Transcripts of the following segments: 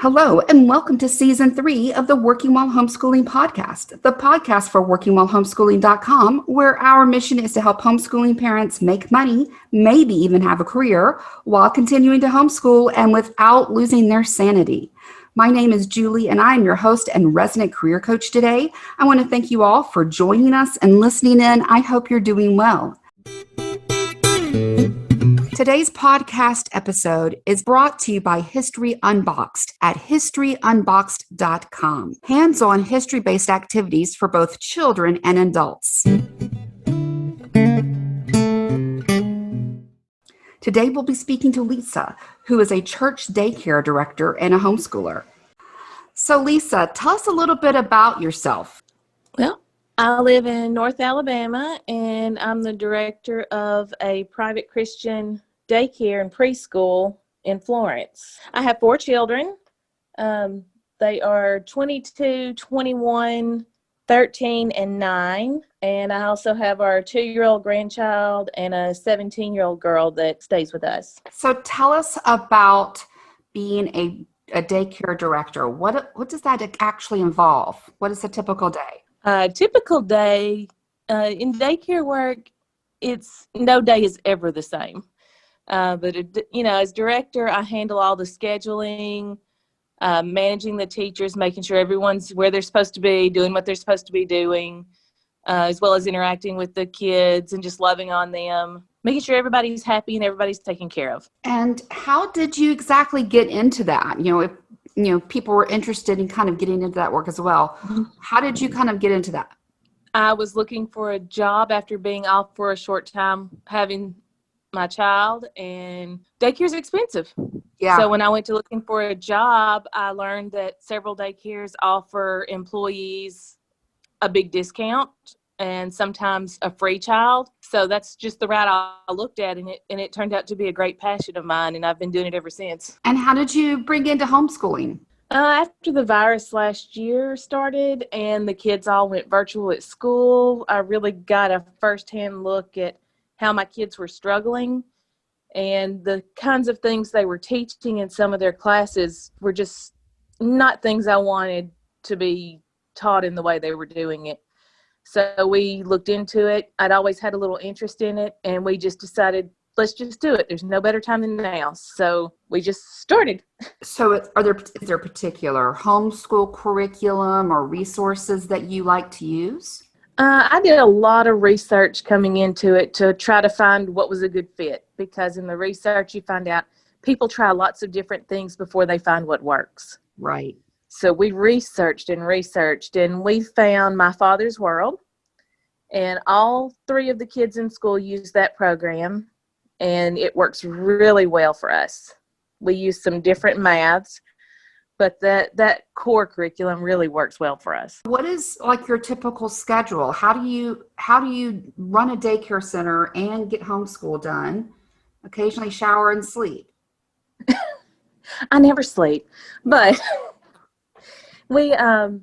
Hello, and welcome to Season 3 of the Working While Homeschooling podcast, the podcast for workingwhilehomeschooling.com, where our mission is to help homeschooling parents make money, maybe even have a career, while continuing to homeschool and without losing their sanity. My name is Julie, and I am your host and resident career coach today. I want to thank you all for joining us and listening in. I hope you're doing well. Today's podcast episode is brought to you by History Unboxed at historyunboxed.com. Hands-on history-based activities for both children and adults. Today we'll be speaking to Lisa, who is a church daycare director and a homeschooler. So Lisa, tell us a little bit about yourself. Well, I live in North Alabama, and I'm the director of a private Christian daycare and preschool in Florence. I have 4 children. They are 22, 21, 13, and 9. And I also have our 2-year-old grandchild and a 17-year-old girl that stays with us. So tell us about being a daycare director. What does that actually involve? What is a typical day? Typical day in daycare work, no day is ever the same. But as director, I handle all the scheduling, managing the teachers, making sure everyone's where they're supposed to be, doing what they're supposed to be doing, as well as interacting with the kids and just loving on them, making sure everybody's happy and everybody's taken care of. And how did you exactly get into that? If people were interested in kind of getting into that work as well. How did you kind of get into that? I was looking for a job after being off for a short time, having my child, and daycare's expensive. Yeah. So when I went to looking for a job, I learned that several daycares offer employees a big discount and sometimes a free child. So that's just the route I looked at, and it turned out to be a great passion of mine, and I've been doing it ever since. And how did you bring into homeschooling? After the virus last year started and the kids all went virtual at school, I really got a firsthand look at how my kids were struggling, and the kinds of things they were teaching in some of their classes were just not things I wanted to be taught in the way they were doing it. So we looked into it. I'd always had a little interest in it, and we just decided, let's just do it. There's no better time than now. So we just started. So is there particular homeschool curriculum or resources that you like to use? I did a lot of research coming into it to try to find what was a good fit, because in the research you find out people try lots of different things before they find what works. Right. So we researched, and we found My Father's World, and all 3 of the kids in school use that program, and it works really well for us. We use some different maths, but that core curriculum really works well for us. What is like your typical schedule? How do you run a daycare center and get homeschool done, occasionally shower and sleep? I never sleep, but we have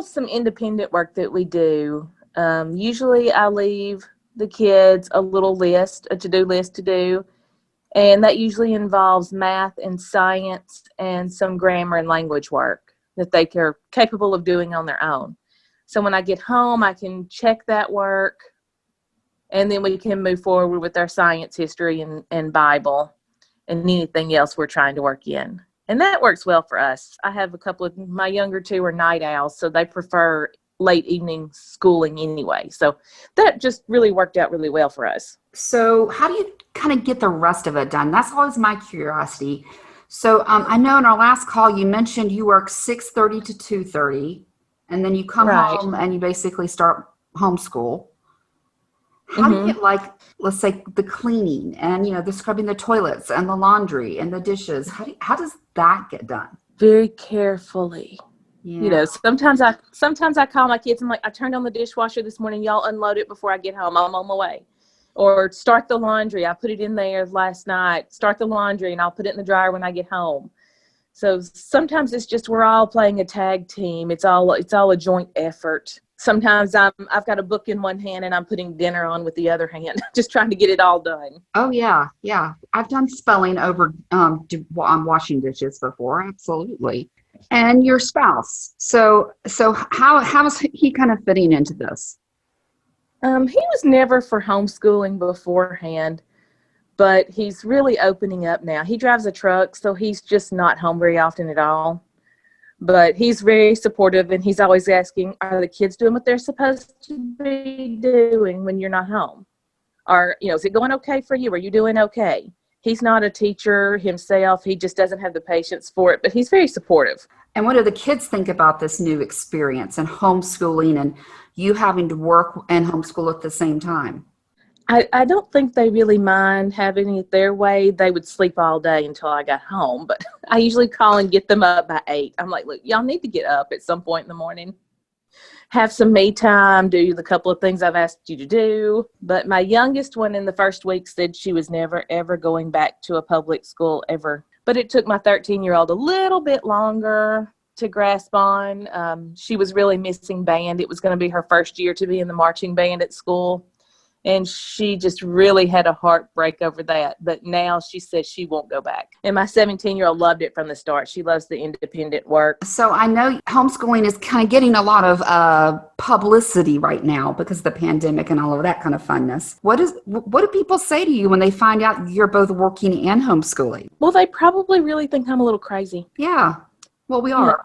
some independent work that we do. Usually I leave the kids a to-do list to do, and that usually involves math and science and some grammar and language work that they are capable of doing on their own. So when I get home, I can check that work, and then we can move forward with our science, history, and Bible, and anything else we're trying to work in. And that works well for us. I have a couple of my younger 2 are night owls, so they prefer late evening schooling anyway. So that just really worked out really well for us. So how do you kind of get the rest of it done? That's always my curiosity. So I know in our last call you mentioned you work 6:30 to 2:30, and then you come home and you basically start homeschool. How do you get, like, let's say, the cleaning and the scrubbing the toilets and the laundry and the dishes? How does that get done? Very carefully. Yeah. Sometimes I call my kids and I turned on the dishwasher this morning. Y'all unload it before I get home. I'm on my way. Or start the laundry. I put it in there last night. Start the laundry, and I'll put it in the dryer when I get home. So sometimes it's just we're all playing a tag team. It's all a joint effort. Sometimes I've got a book in one hand and I'm putting dinner on with the other hand, just trying to get it all done. Oh yeah, yeah. I've done spelling over on washing dishes before, absolutely. And your spouse. So how is he kind of fitting into this? He was never for homeschooling beforehand, but he's really opening up now. He drives a truck, so he's just not home very often at all. But he's very supportive, and he's always asking, are the kids doing what they're supposed to be doing when you're not home? Or, is it going okay for you? Are you doing okay? He's not a teacher himself. He just doesn't have the patience for it, but he's very supportive. And what do the kids think about this new experience and homeschooling and you having to work and homeschool at the same time? I don't think they really mind having it their way. They would sleep all day until I got home, but I usually call and get them up by 8. I'm like, look, y'all need to get up at some point in the morning. Have some me time, do the couple of things I've asked you to do. But my youngest one in the first week said she was never, ever going back to a public school ever. But it took my 13-year-old a little bit longer to grasp on. She was really missing band. It was going to be her first year to be in the marching band at school. And she just really had a heartbreak over that. But now she says she won't go back. And my 17-year-old loved it from the start. She loves the independent work. So I know homeschooling is kind of getting a lot of publicity right now because of the pandemic and all of that kind of funness. What do people say to you when they find out you're both working and homeschooling? Well, they probably really think I'm a little crazy. Yeah. Well, we are.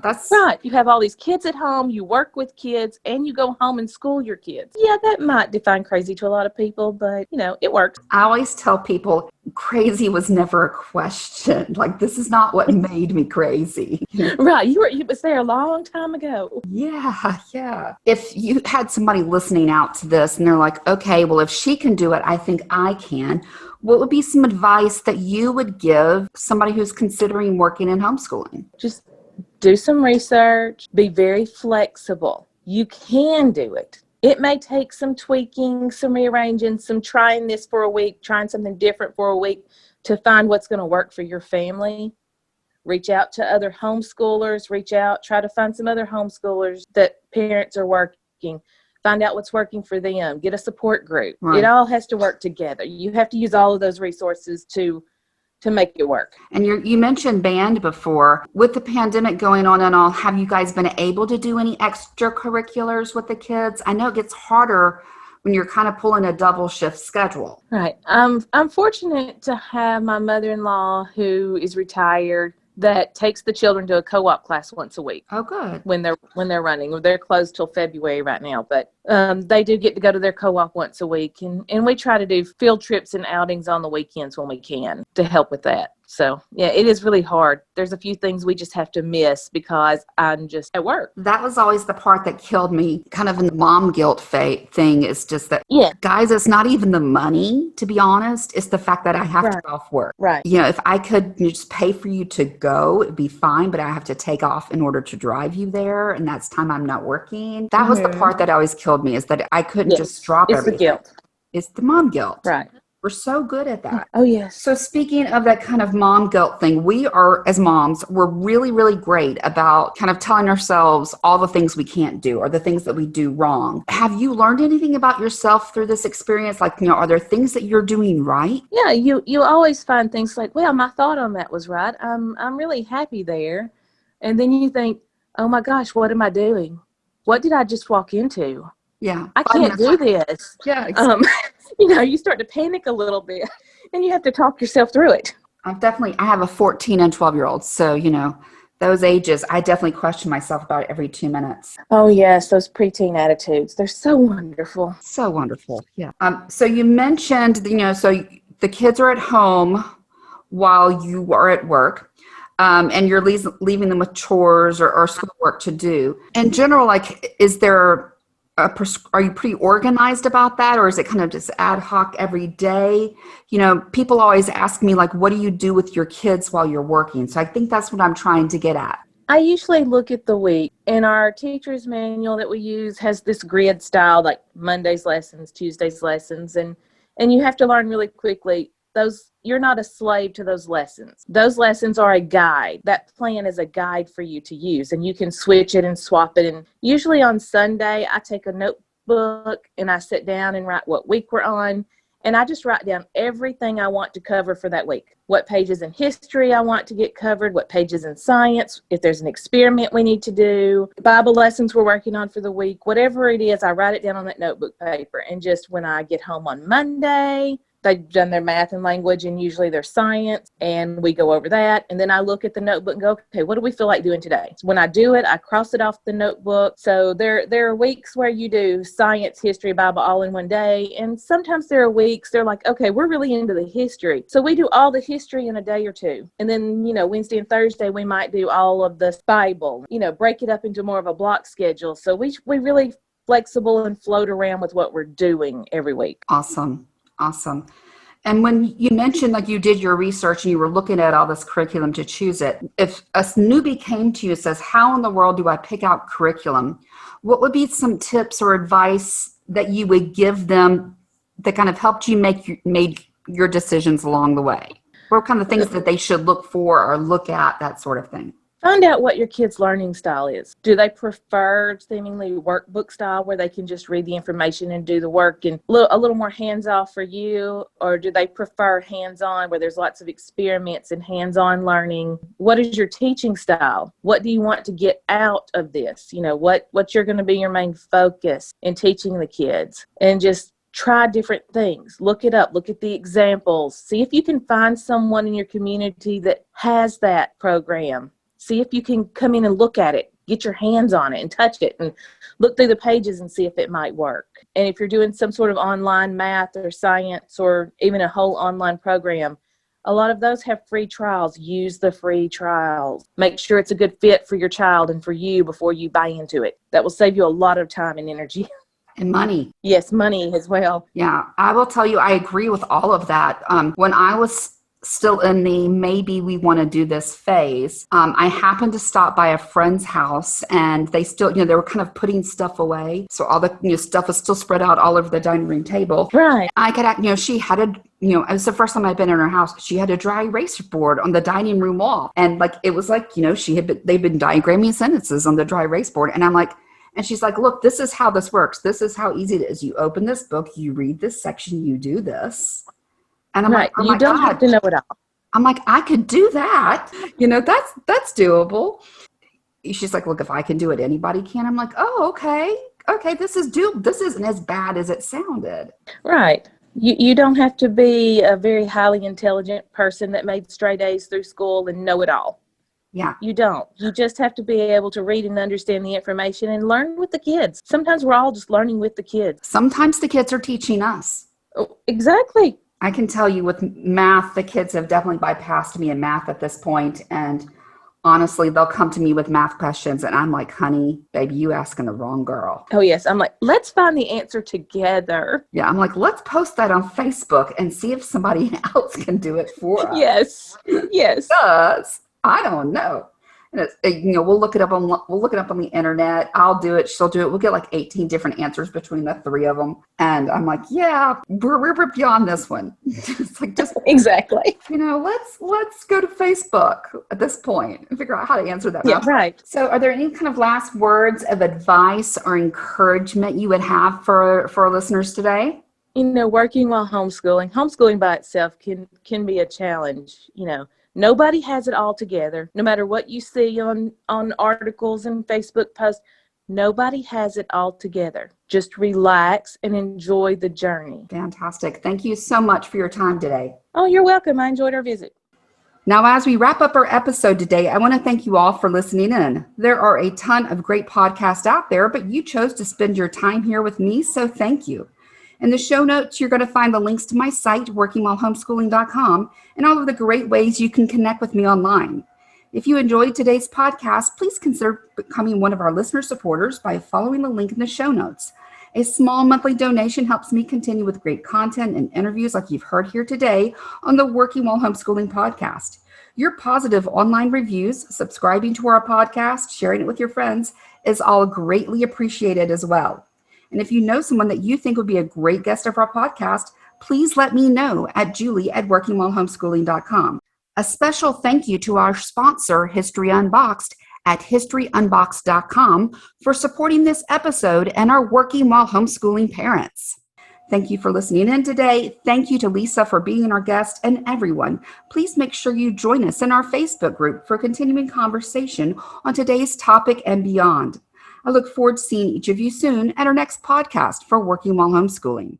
That's right. You have all these kids at home, you work with kids, and you go home and school your kids. Yeah, that might define crazy to a lot of people, but, it works. I always tell people crazy was never a question. Like, this is not what made me crazy. Right. You was there a long time ago. Yeah. If you had somebody listening out to this and they're like, okay, well, if she can do it, I think I can. What would be some advice that you would give somebody who's considering working in homeschooling? Just do some research, be very flexible. You can do it. It may take some tweaking, some rearranging, some trying this for a week, trying something different for a week to find what's going to work for your family. Reach out to other homeschoolers, try to find some other homeschoolers that parents are working. Find out what's working for them. Get a support group. Right. It all has to work together. You have to use all of those resources to make it work. And you mentioned band before. With the pandemic going on and all, have you guys been able to do any extracurriculars with the kids? I know it gets harder when you're kind of pulling a double shift schedule. Right. I'm fortunate to have my mother-in-law who is retired that takes the children to a co-op class once a week. Oh, good. When they're running. They're closed till February right now, but they do get to go to their co-op once a week. And we try to do field trips and outings on the weekends when we can to help with that. So, yeah, it is really hard. There's a few things we just have to miss because I'm just at work. That was always the part that killed me, kind of in the mom guilt thing, is just that, guys, it's not even the money, to be honest. It's the fact that I have to go off work. Right. If I could just pay for you to go, it'd be fine, but I have to take off in order to drive you there, and that's time I'm not working. That was the part that always killed me, is that I couldn't just drop everything. It's the guilt. It's the mom guilt. Right. We're so good at that. Oh, yes. So speaking of that kind of mom guilt thing, we are, as moms, we're really, really great about kind of telling ourselves all the things we can't do or the things that we do wrong. Have you learned anything about yourself through this experience? Like, are there things that you're doing right? Yeah, you always find things like, well, my thought on that was right. I'm really happy there. And then you think, oh my gosh, what am I doing? What did I just walk into? Yeah. I can't do this. Yeah. Exactly. You start to panic a little bit and you have to talk yourself through it. I have a 14 and 12-year-old. So, those ages, I definitely question myself about every 2 minutes. Oh, yes. Those preteen attitudes. They're so wonderful. So wonderful. Yeah. So you mentioned, so the kids are at home while you are at work. And you're leaving them with chores or schoolwork to do. In general, like, are you pretty organized about that, or is it kind of just ad hoc every day? People always ask me, like, what do you do with your kids while you're working? So I think that's what I'm trying to get at. I usually look at the week, and our teacher's manual that we use has this grid style, like Monday's lessons, Tuesday's lessons, and you have to learn really quickly. you're not a slave to those lessons. Those lessons are a guide. That plan is a guide for you to use, and you can switch it and swap it. And usually on Sunday, I take a notebook and I sit down and write what week we're on. And I just write down everything I want to cover for that week. What pages in history I want to get covered, what pages in science, if there's an experiment we need to do, Bible lessons we're working on for the week, whatever it is, I write it down on that notebook paper. And just when I get home on Monday, they've done their math and language and usually their science, and we go over that. And then I look at the notebook and go, okay, what do we feel like doing today? So when I do it, I cross it off the notebook. So there are weeks where you do science, history, Bible all in one day. And sometimes there are weeks they're like, okay, we're really into the history. So we do all the history in a day or two. And then, Wednesday and Thursday, we might do all of the Bible, break it up into more of a block schedule. So we really flexible and float around with what we're doing every week. Awesome. And when you mentioned like you did your research and you were looking at all this curriculum to choose it, if a newbie came to you and says, how in the world do I pick out curriculum? What would be some tips or advice that you would give them that kind of helped you made your decisions along the way? What kind of things that they should look for or look at, that sort of thing? Find out what your kid's learning style is. Do they prefer seemingly workbook style where they can just read the information and do the work and a little more hands-off for you? Or do they prefer hands-on where there's lots of experiments and hands-on learning? What is your teaching style? What do you want to get out of this? What you're going to be your main focus in teaching the kids? And just try different things. Look it up. Look at the examples. See if you can find someone in your community that has that program. See if you can come in and look at it, get your hands on it and touch it and look through the pages and see if it might work. And if you're doing some sort of online math or science or even a whole online program, a lot of those have free trials. Use the free trials. Make sure it's a good fit for your child and for you before you buy into it. That will save you a lot of time and energy. And money. Yes, money as well. Yeah, I will tell you, I agree with all of that. When I was still in the maybe we want to do this phase, I happened to stop by a friend's house and they still, they were kind of putting stuff away. So all the stuff was still spread out all over the dining room table. Right. I could, she had it was the first time I'd been in her house. She had a dry erase board on the dining room wall. And it was like, they've been diagramming sentences on the dry erase board. And I'm like, and she's like, look, this is how this works. This is how easy it is. You open this book, you read this section, you do this. And I'm like, oh you don't have to know it all. I'm like, I could do that. That's doable. She's like, look, if I can do it, anybody can. I'm like, oh, okay. Okay, this isn't as bad as it sounded. Right. You don't have to be a very highly intelligent person that made straight A's through school and know it all. Yeah. You don't. You just have to be able to read and understand the information and learn with the kids. Sometimes we're all just learning with the kids. Sometimes the kids are teaching us. Oh, exactly. I can tell you with math, the kids have definitely bypassed me in math at this point. And honestly, they'll come to me with math questions and I'm like, honey, baby, you asking the wrong girl. Oh, yes. I'm like, let's find the answer together. Yeah. I'm like, let's post that on Facebook and see if somebody else can do it for us. Yes. Yes. Because I don't know. And it's, we'll look it up on the internet. I'll do it. She'll do it. We'll get like 18 different answers between the three of them. And I'm like, yeah, we're beyond this one. It's like, just exactly. Let's go to Facebook at this point and figure out how to answer that. Yeah, right. So are there any kind of last words of advice or encouragement you would have for our listeners today? Working while homeschooling by itself can be a challenge. Nobody has it all together. No matter what you see on articles and Facebook posts, nobody has it all together. Just relax and enjoy the journey. Fantastic. Thank you so much for your time today. Oh, you're welcome. I enjoyed our visit. Now, as we wrap up our episode today, I want to thank you all for listening in. There are a ton of great podcasts out there, but you chose to spend your time here with me, so thank you. In the show notes, you're going to find the links to my site, workingwhilehomeschooling.com, and all of the great ways you can connect with me online. If you enjoyed today's podcast, please consider becoming one of our listener supporters by following the link in the show notes. A small monthly donation helps me continue with great content and interviews like you've heard here today on the Working While Homeschooling podcast. Your positive online reviews, subscribing to our podcast, sharing it with your friends is all greatly appreciated as well. And if you know someone that you think would be a great guest of our podcast, please let me know at julie@workingwhilehomeschooling.com. A special thank you to our sponsor, History Unboxed, at historyunboxed.com for supporting this episode and our Working While Homeschooling parents. Thank you for listening in today. Thank you to Lisa for being our guest, and everyone, please make sure you join us in our Facebook group for continuing conversation on today's topic and beyond. I look forward to seeing each of you soon at our next podcast for Working While Homeschooling.